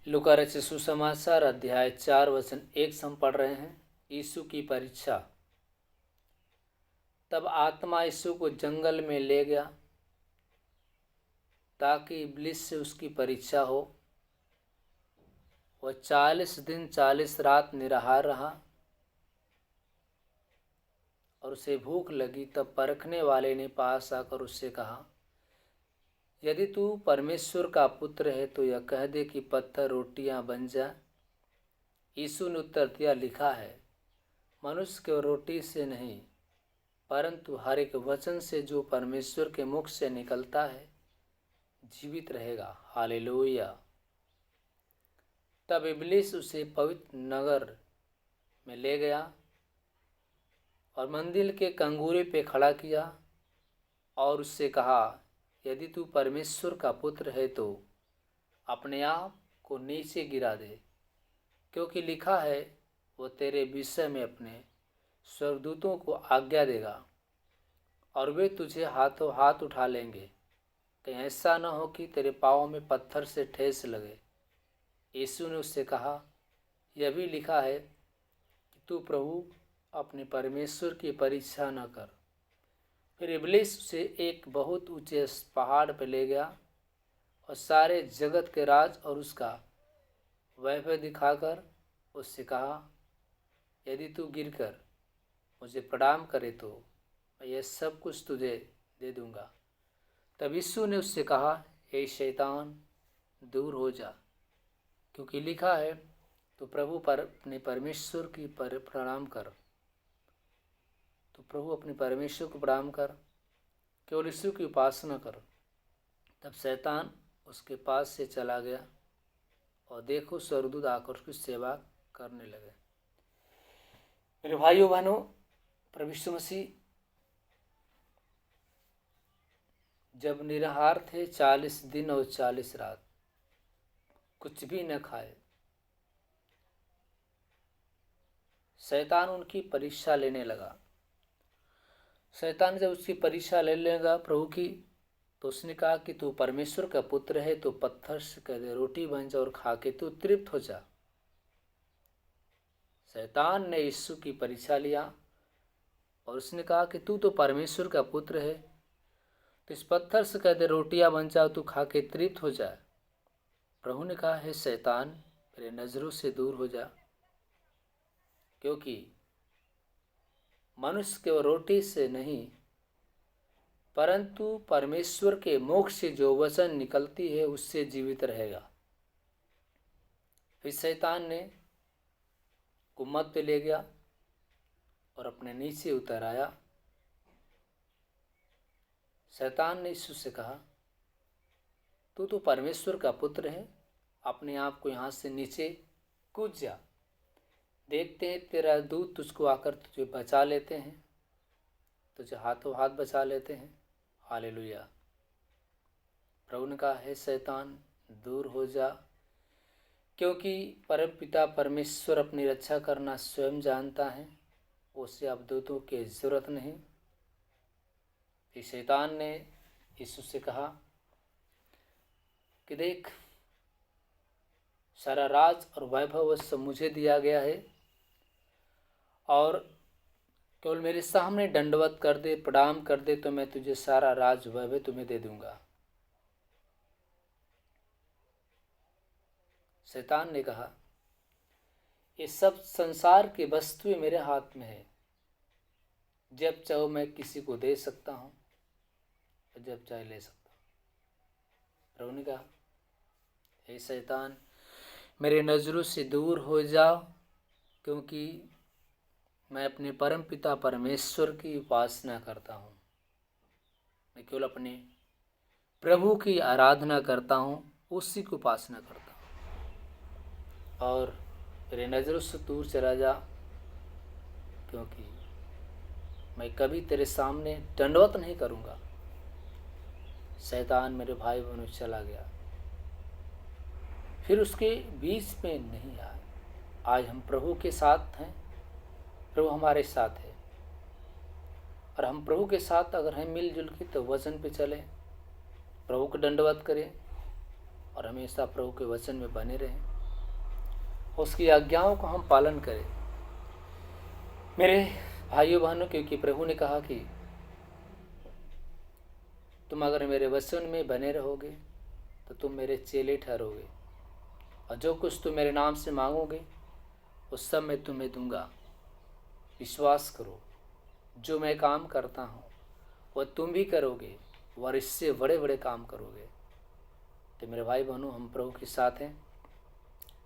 लूका रचित सुसमाचार अध्याय 4 वचन 1 से हम पढ़ रहे हैं। यीशु की परीक्षा। तब आत्मा यीशु को जंगल में ले गया ताकि इब्लिस से उसकी परीक्षा हो। वह 40 दिन 40 रात निराहार रहा और उसे भूख लगी। तब परखने वाले ने पास आकर उससे कहा, यदि तू परमेश्वर का पुत्र है तो यह कह दे कि पत्थर रोटियां बन जाए। यीशु ने उत्तर दिया, लिखा है, मनुष्य केवल रोटी से नहीं परंतु हर एक वचन से जो परमेश्वर के मुख से निकलता है जीवित रहेगा। हालेलुया। तब इब्लिस उसे पवित्र नगर में ले गया और मंदिर के कंगूरे पे खड़ा किया और उससे कहा, यदि तू परमेश्वर का पुत्र है तो अपने आप को नीचे गिरा दे, क्योंकि लिखा है, वो तेरे विषय में अपने स्वर्गदूतों को आज्ञा देगा और वे तुझे हाथों हाथ उठा लेंगे, कहीं ऐसा न हो कि तेरे पाँव में पत्थर से ठेस लगे। यीशु ने उससे कहा, यह भी लिखा है कि तू प्रभु अपने परमेश्वर की परीक्षा न कर। फिर इब्लिस उसे एक बहुत ऊंचे पहाड़ पर ले गया और सारे जगत के राज और उसका वैभव दिखाकर उससे कहा, यदि तू गिरकर मुझे प्रणाम करे तो मैं यह सब कुछ तुझे दे दूंगा। तब यीशु ने उससे कहा, हे शैतान, दूर हो जा, क्योंकि लिखा है, तो प्रभु पर अपने परमेश्वर की प्रणाम कर। तो प्रभु अपने परमेश्वर को प्रणाम कर, केवल यीशु की उपासना कर। तब शैतान उसके पास से चला गया और देखो, स्वर्गदूत आकर उसकी सेवा करने लगे। मेरे भाइयों बहनों, प्रभु यीशु मसीह जब निराहार थे 40 दिन और 40 रात, कुछ भी न खाए, शैतान उनकी परीक्षा लेने लगा। शैतान जब उसकी परीक्षा ले लेगा प्रभु की, तो उसने कहा कि तू परमेश्वर का पुत्र है तो पत्थर से कह दे रोटी बन जा और खा के तू तृप्त हो जा। शैतान ने यीशु की परीक्षा लिया और उसने कहा कि तू तो परमेश्वर का पुत्र है तो इस पत्थर से कह दे रोटियां बन जाओ, तू खा के तृप्त हो जाए। प्रभु ने कहा, हे शैतान, मेरे नजरों से दूर हो जा, क्योंकि मनुष्य केवल रोटी से नहीं परंतु परमेश्वर के मुख से जो वचन निकलती है उससे जीवित रहेगा। फिर शैतान ने गुम्मत पे ले गया और अपने नीचे उतर आया। शैतान ने यीशु से कहा, तू तो परमेश्वर का पुत्र है, अपने आप को यहाँ से नीचे कूद जा। देखते हैं तेरा दूत तुझको आकर तुझे बचा लेते हैं, तुझे हाथों हाथ बचा लेते हैं। हालेलुया। प्रभु ने कहा, हे शैतान, दूर हो जा, क्योंकि परम पिता परमेश्वर अपनी रक्षा करना स्वयं जानता है, उसे अब दूतों की जरूरत नहीं। फिर शैतान ने यीशु से कहा कि देख, सारा राज और वैभव सब मुझे दिया गया है और केवल मेरे सामने दंडवत कर दे, प्रणाम कर दे, तो मैं तुझे सारा राज वैभव तुम्हें दे दूंगा। शैतान ने कहा, ये सब संसार की वस्तुएं मेरे हाथ में है, जब चाहो मैं किसी को दे सकता हूँ और जब चाहे ले सकता हूँ। प्रभु ने कहा, हे शैतान, मेरे नजरों से दूर हो जाओ, क्योंकि मैं अपने परम पिता परमेश्वर की उपासना करता हूँ। मैं केवल अपने प्रभु की आराधना करता हूँ, उसी की उपासना करता हूँ। और मेरे नज़रों से दूर चला जा, क्योंकि मैं कभी तेरे सामने दंडवत नहीं करूँगा। शैतान मेरे भाई बहनों चला गया, फिर उसके बीच में नहीं आया। आज हम प्रभु के साथ हैं, प्रभु हमारे साथ है, और हम प्रभु के साथ अगर हैं मिलजुल के, तो वचन पे चलें, प्रभु को दंडवत करें और हमेशा प्रभु के वचन में बने रहें। उसकी आज्ञाओं का हम पालन करें। मेरे भाइयों बहनों, क्योंकि प्रभु ने कहा कि तुम अगर मेरे वचन में बने रहोगे तो तुम मेरे चेले ठहरोगे, और जो कुछ तुम मेरे नाम से मांगोगे उस सब मैं तुम्हें दूंगा। विश्वास करो, जो मैं काम करता हूँ वह तुम भी करोगे, और इससे बड़े बड़े काम करोगे। तो मेरे भाई बहनों, हम प्रभु के साथ हैं।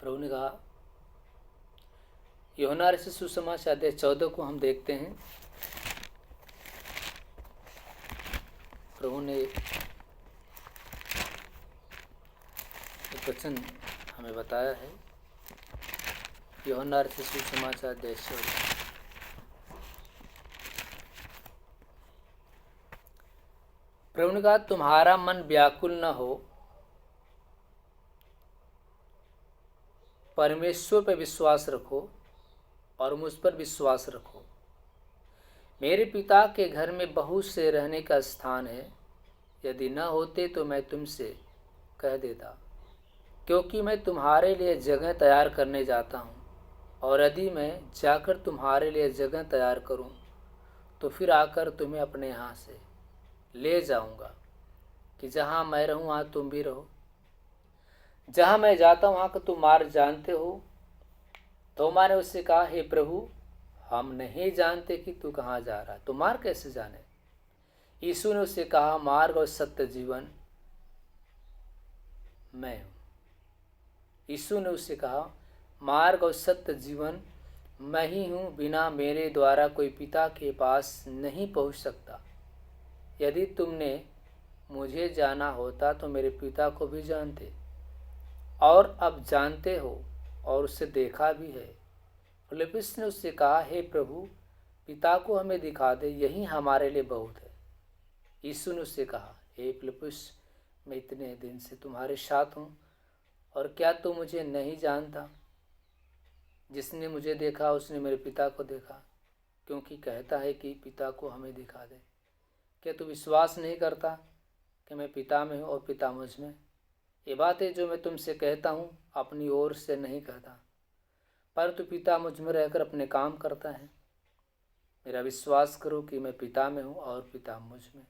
प्रभु ने कहा, यूहन्ना रचित सुसमाचार अध्याय 14 को हम देखते हैं। प्रभु ने एक वचन हमें बताया है। यूहन्ना रचित सुसमाचार अध्याय 14। प्रभु ने कहा, तुम्हारा मन व्याकुल न हो, परमेश्वर पर विश्वास रखो और मुझ पर विश्वास रखो। मेरे पिता के घर में बहुत से रहने का स्थान है, यदि न होते तो मैं तुमसे कह देता, क्योंकि मैं तुम्हारे लिए जगह तैयार करने जाता हूँ। और यदि मैं जाकर तुम्हारे लिए जगह तैयार करूँ तो फिर आकर तुम्हें अपने यहाँ से ले जाऊँगा, कि जहाँ मैं रहूँ वहाँ तुम भी रहो। जहाँ मैं जाता हूँ वहाँ का तुम मार्ग जानते हो। थोमा ने उससे कहा, हे प्रभु, हम नहीं जानते कि तू कहाँ जा रहा है, तो मार्ग कैसे जाने? यीशु ने उससे कहा, मार्ग और सत्य जीवन मैं हूँ। यीशु ने उससे कहा, मार्ग और सत्य जीवन मैं ही हूँ, बिना मेरे द्वारा कोई पिता के पास नहीं पहुँच सकता। यदि तुमने मुझे जाना होता तो मेरे पिता को भी जानते, और अब जानते हो और उसे देखा भी है। फिलिप्पुस ने उससे कहा, हे प्रभु, पिता को हमें दिखा दे, यही हमारे लिए बहुत है। यीशु ने उससे कहा, हे फिलिप्पुस, मैं इतने दिन से तुम्हारे साथ हूँ और क्या तू मुझे नहीं जानता? जिसने मुझे देखा उसने मेरे पिता को देखा, क्योंकि कहता है कि पिता को हमें दिखा दे। क्या तू विश्वास नहीं करता कि मैं पिता में हूँ और पिता मुझ में? ये बातें जो मैं तुमसे कहता हूँ अपनी ओर से नहीं कहता, परंतु पिता मुझ में रहकर अपने काम करता है। मेरा विश्वास करो कि मैं पिता में हूँ और पिता मुझ में,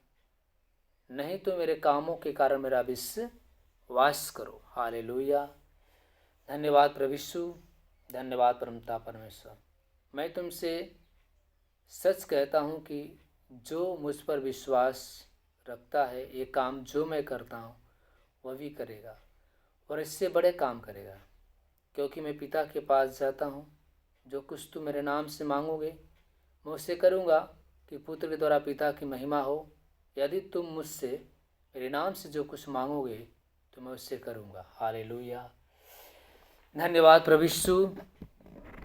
नहीं तो मेरे कामों के कारण मेरा विश्वास करो। हालेलुया। धन्यवाद प्रभु यीशु, धन्यवाद परमपिता परमेश्वर। मैं तुमसे सच कहता हूँ कि जो मुझ पर विश्वास रखता है, ये काम जो मैं करता हूँ वह भी करेगा, और इससे बड़े काम करेगा, क्योंकि मैं पिता के पास जाता हूँ। जो कुछ तुम मेरे नाम से मांगोगे मैं उससे करूँगा, कि पुत्र के द्वारा पिता की महिमा हो। यदि तुम मुझसे मेरे नाम से जो कुछ मांगोगे तो मैं उससे करूँगा। हालेलुया। धन्यवाद प्रभु यीशु,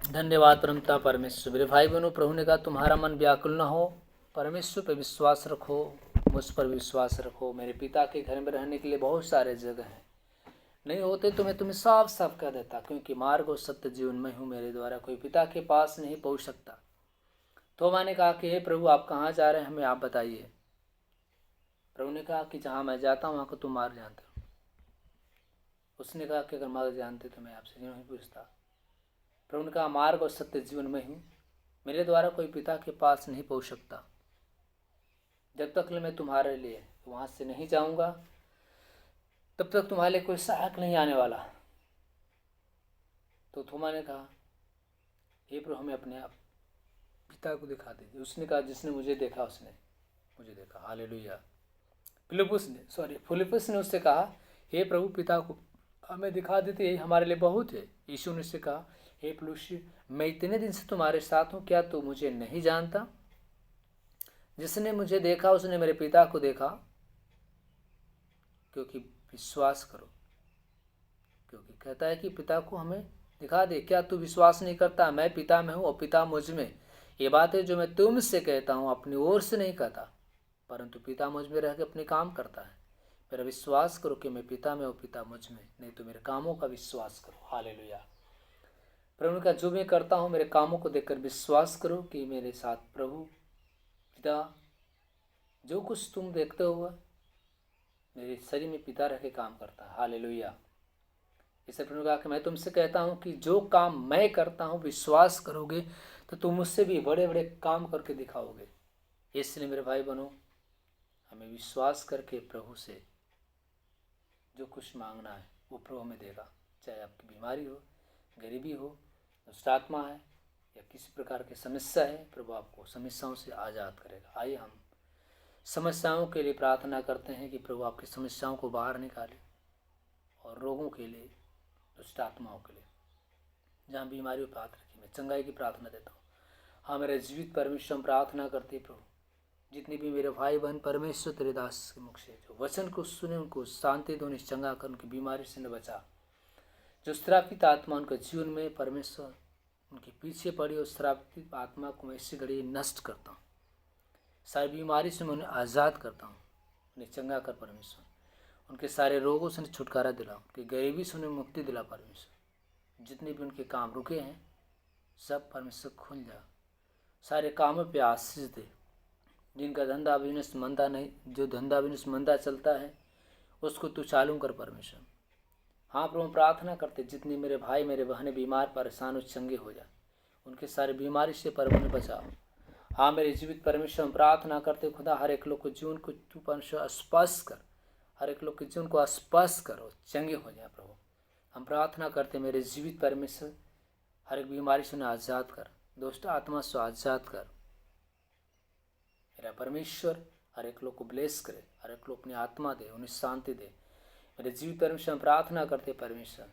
धन्यवाद परमपिता परमेश्वर। मेरे भाई बहनों, प्रभु ने कहा, तुम्हारा मन व्याकुल न हो, परमेश्वर पर विश्वास रखो, मुझ पर विश्वास रखो। मेरे पिता के घर में रहने के लिए बहुत सारे जगह हैं, नहीं होते तो मैं तुम्हें साफ साफ कह देता, क्योंकि मार्ग और सत्य जीवन में हूँ, मेरे द्वारा कोई पिता के पास नहीं पहुँच सकता। थोमा ने कहा कि हे प्रभु, आप कहाँ जा रहे हैं, हमें आप बताइए। प्रभु ने कहा कि जहाँ मैं जाता हूँ वहाँ को तुम मार्ग जानते हो। उसने कहा कि अगर मार्ग जानते तो मैं आपसे क्यों नहीं पूछता। प्रभु ने कहा, मार्ग और सत्य जीवन में हूँ, मेरे द्वारा कोई पिता के पास नहीं पहुँच सकता। जब तक मैं तुम्हारे लिए वहाँ से नहीं जाऊँगा तब तक तुम्हारे लिए कोई सहायक नहीं आने वाला। तो थोमा ने कहा, हे प्रभु, हमें अपने आप पिता को दिखा दीजिए। उसने कहा, जिसने मुझे देखा उसने मुझे देखा। हालेलुया। फिलिप्पुस ने उससे कहा, हे प्रभु, पिता को हमें दिखा देते, यही हमारे लिए बहुत है। यीशु ने उससे कहा, हे फिलिप्पुस, मैं इतने दिन से तुम्हारे साथ हूँ, क्या तू मुझे नहीं जानता? जिसने मुझे देखा उसने मेरे पिता को देखा। क्योंकि विश्वास करो, क्योंकि कहता है कि पिता को हमें दिखा दे। क्या तू विश्वास नहीं करता? मैं पिता में हूँ और पिता मुझ में। ये बातें जो मैं तुमसे कहता हूँ अपनी ओर से नहीं कहता, परंतु पिता मुझ में रह के अपने काम करता है। मेरा विश्वास करो कि मैं पिता में और पिता मुझ में, नहीं तो मेरे कामों का विश्वास करो। हालेलुया। प्रभु का जो मैं करता हूँ मेरे कामों को देखकर विश्वास करो कि मेरे साथ प्रभु पिता जो कुछ तुम देखते हो मेरे शरीर में पिता रह के काम करता है। हालेलुया। इससे प्रभु ने कहा कि मैं तुमसे कहता हूँ कि जो काम मैं करता हूँ विश्वास करोगे तो तुम मुझसे भी बड़े बड़े काम करके दिखाओगे। इसलिए मेरे भाई बहनों, हमें विश्वास करके प्रभु से जो कुछ मांगना है वो प्रभु हमें देगा। चाहे आपकी बीमारी हो, गरीबी हो, दुष्ट आत्मा है या किसी प्रकार की समस्या है, प्रभु आपको समस्याओं से आज़ाद करेगा। आइए हम समस्याओं के लिए प्रार्थना करते हैं कि प्रभु आपकी समस्याओं को बाहर निकाले, और रोगों के लिए, दुष्ट आत्माओं के लिए, जहाँ बीमारियों पर हाथ रखी, मैं चंगाई की प्रार्थना देता हूँ। हाँ मेरे जीवित परमेश्वर, हम प्रार्थना करते हैं प्रभु, जितने भी मेरे भाई बहन परमेश्वर तेरे दास के मुख से जो वचन को सुने उनको शांति दो, उन्हें चंगा कर, उनकी बीमारी से न बचा। जो श्रापित आत्मा उनके जीवन में परमेश्वर उनके पीछे पड़ी, और श्रापित आत्मा को मैं इसी घड़ी नष्ट करता हूँ। सारी बीमारी से मैं उन्हें आज़ाद करता हूँ, उन्हें चंगा कर परमेश्वर। उनके सारे रोगों से उन्हें छुटकारा दिला, उनकी गरीबी से उन्हें मुक्ति दिला परमेश्वर। जितने भी उनके काम रुके हैं सब परमेश्वर खुल जा, सारे कामों पे आशीष दे। जिनका धंधा बिजनेस मंदा नहीं, जो धंधा बिजनेस मंदा चलता है उसको तू चालू कर परमेश्वर। हाँ प्रभु, प्रार्थना करते जितने मेरे भाई मेरे बहनें बीमार परेशान हो, चंगे हो जाए, उनके सारे बीमारी से प्रभु ने बचाओ। हाँ मेरे जीवित परमेश्वर, हम प्रार्थना करते खुदा, हर एक लोग को जीवन को तू परमेश्वर स्पर्श कर, हर एक लोग के जीवन को स्पर्श करो, चंगे हो जाए प्रभु। हम प्रार्थना करते मेरे जीवित परमेश्वर, हर एक बीमारी से उन्हें आज़ाद कर, दुष्ट आत्मा से आज़ाद कर। मेरा परमेश्वर हर एक लोग को ब्लेस करे, हर एक लोग अपनी आत्मा दे, उन्हें शांति दे। मेरे जीवित परमेश्वर, हम प्रार्थना करते परमेश्वर,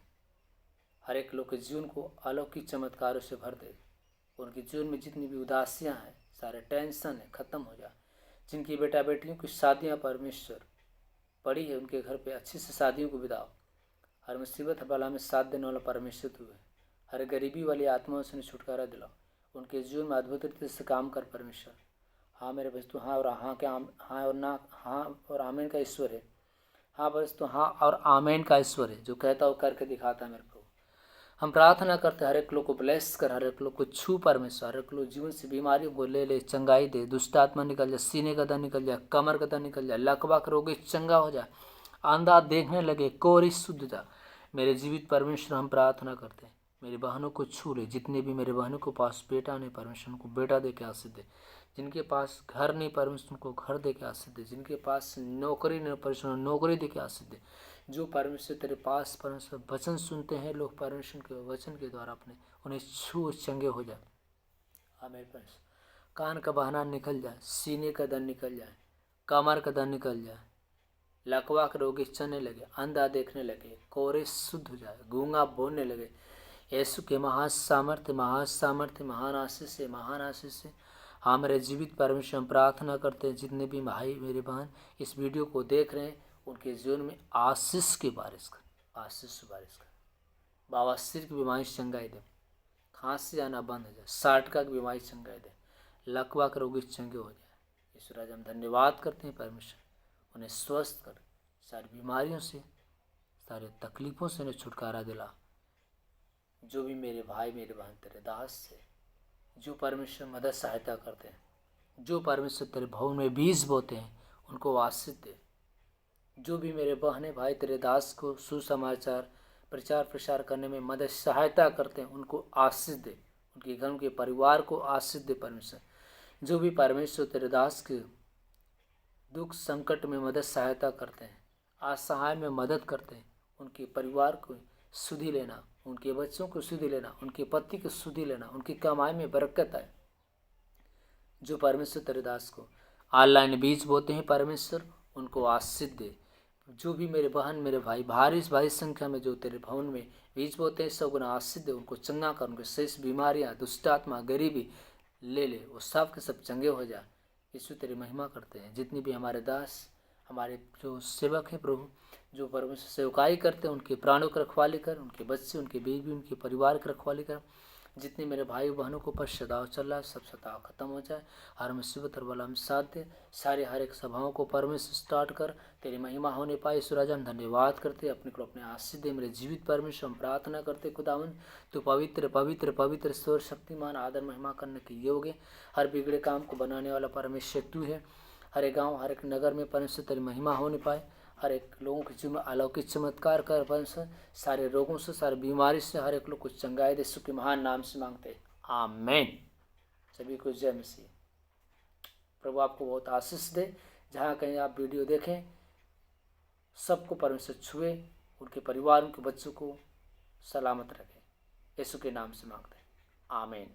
हर एक लोग के जीवन को अलौकिक चमत्कारों से भर दे। उनके जीवन में जितनी भी उदासियाँ हैं, सारे टेंशन है, ख़त्म हो जाए। जिनकी बेटा बेटियों की शादियाँ परमेश्वर पड़ी है, उनके घर पे अच्छी से शादियों को बिताओ। हर मुसीबत बला में साथ देने वाला परमेश्वर तू है। हर गरीबी वाली आत्माओं से छुटकारा दिलाओ, उनके जीवन में अद्भुत रीति से काम कर परमेश्वर। हाँ मेरे बस तू हाँ और हाँ के हाँ और ना, हाँ और आमीन का ईश्वर है। हाँ बस तो हाँ और आमीन का ईश्वर है, जो कहता हो करके दिखाता है मेरे को। हम प्रार्थना करते हर एक लोग को ब्लेस कर, हर एक लोग को छू परमेश्वर, हर एक लोग जीवन से बीमारियों को ले चंगाई दे। दुष्ट आत्मा निकल जाए, सीने का दर्द निकल जाए, कमर का दर्द निकल जाए, लकवा का रोगी चंगा हो जाए, अंधा देखने लगे, कोरी शुद्ध जा। मेरे जीवित परमेश्वर, हम प्रार्थना करते हैं मेरी बहनों को छू ले। जितने भी मेरे बहनों को पास बेटा नहीं परमेश्वर, उनको बेटा दे के आशीष दे। जिनके पास घर नहीं परमेश्वर, उनको घर दे के आशीष दे। जिनके पास नौकरी नहीं परमेश्वर, नौकरी दे के आशीष दे। जो परमेश्वर तेरे पास परमेश्वर वचन सुनते हैं लोग, परमेश्वर के वचन के द्वारा अपने उन्हें छू चंगे हो जाए। हाँ मेरे परमेश्वर, कान का बहाना निकल जाए, सीने का दर्द निकल जाए, कमर का दर्द निकल जाए, लकवा के रोगी चलने लगे, अंधा देखने लगे, कोरे शुद्ध हो जाए, गूंगा बोलने लगे। यीशु के महासामर्थ्य महासामर्थ्य महान आशीष से, महान आशीष से। हाँ मेरे जीवित परमेश्वर, हम प्रार्थना करते हैं जितने भी भाई मेरे बहन इस वीडियो को देख रहे हैं, उनके जीवन में आशीष की बारिश कर, आशीष की बारिश कर। बवासीर की बीमारी चंगाई दे, खांसी आना बंद हो जाए, साटका की बीमारी चंगाई दे, लकवा के रोगी चंगे हो जाए। ईश्वर आज हम धन्यवाद करते हैं परमेश्वर, उन्हें स्वस्थ कर, सारी बीमारियों से, सारे तकलीफ़ों से उन्हें छुटकारा दिला। जो भी मेरे भाई मेरे बहन तेरे दास से जो परमेश्वर मदद सहायता करते हैं, जो परमेश्वर तेरे भवन में बीज बोते हैं, उनको आशीष दे। जो भी मेरे बहने भाई तेरे दास को सुसमाचार प्रचार प्रसार करने में मदद सहायता करते हैं, उनको आशीष दे। उनके घर, उनके परिवार को आशीष दे परमेश्वर। जो भी परमेश्वर तेरे दास के दुख संकट में मदद सहायता करते हैं, असहाय में मदद करते हैं, उनके परिवार को सुधि लेना, उनके बच्चों को सुधि लेना, उनके पति को सुधि लेना, उनकी कमाई में बरकत आए। जो परमेश्वर तेरे दास को ऑनलाइन बीज बोते हैं परमेश्वर, उनको आशीष दे। जो भी मेरे बहन मेरे भाई भारी संख्या में जो तेरे भवन में बीज बोते हैं, सब उन्हें आशीष दे, उनको चंगा कर, उनके शेष बीमारियाँ, दुष्टात्मा, गरीबी ले वो सब के सब चंगे हो जाए। यीशु तेरी महिमा करते हैं। जितनी भी हमारे दास, हमारे जो सेवक हैं प्रभु, जो परमेश्वर सेवकाई करते हैं, उनके प्राणों की रखवाली कर, उनके बच्चे, उनके बीवी, उनके परिवार की रखवाली कर। जितने मेरे भाई बहनों को पर सताव चल रहा है, सब सताव खत्म हो जाए। हर मुसीबत और बला में साथ दे। सारे हर एक सभाओं को परमेश्वर स्टार्ट कर, तेरी महिमा होने पाए। ईश्वर हम धन्यवाद करते, अपने को अपने आशीष दे। मेरे जीवित परमेश्वर, हम प्रार्थना करते खुदावन, तो पवित्र पवित्र पवित्र ईश्वर शक्तिमान आदर महिमा करने के योग्य। हर बिगड़े काम को बनाने वाला परमेश्वर तू है। हर एक गाँव, हर एक नगर में परमेश्वर तेरी महिमा होने पाए। हर एक लोगों के जीवन में अलौकिक चमत्कार कर वंश सारे रोगों से, सारी बीमारी से हर एक लोग को चंगाई दे। यीशु के महान नाम से मांगते हैं, आमीन। सभी को जय मसीह। प्रभु आपको बहुत आशीष दे। जहाँ कहीं आप वीडियो देखें, सबको परमेश्वर छुए, उनके परिवार, उनके बच्चों को सलामत रखे। यीशु के नाम से मांगते हैं, आमीन।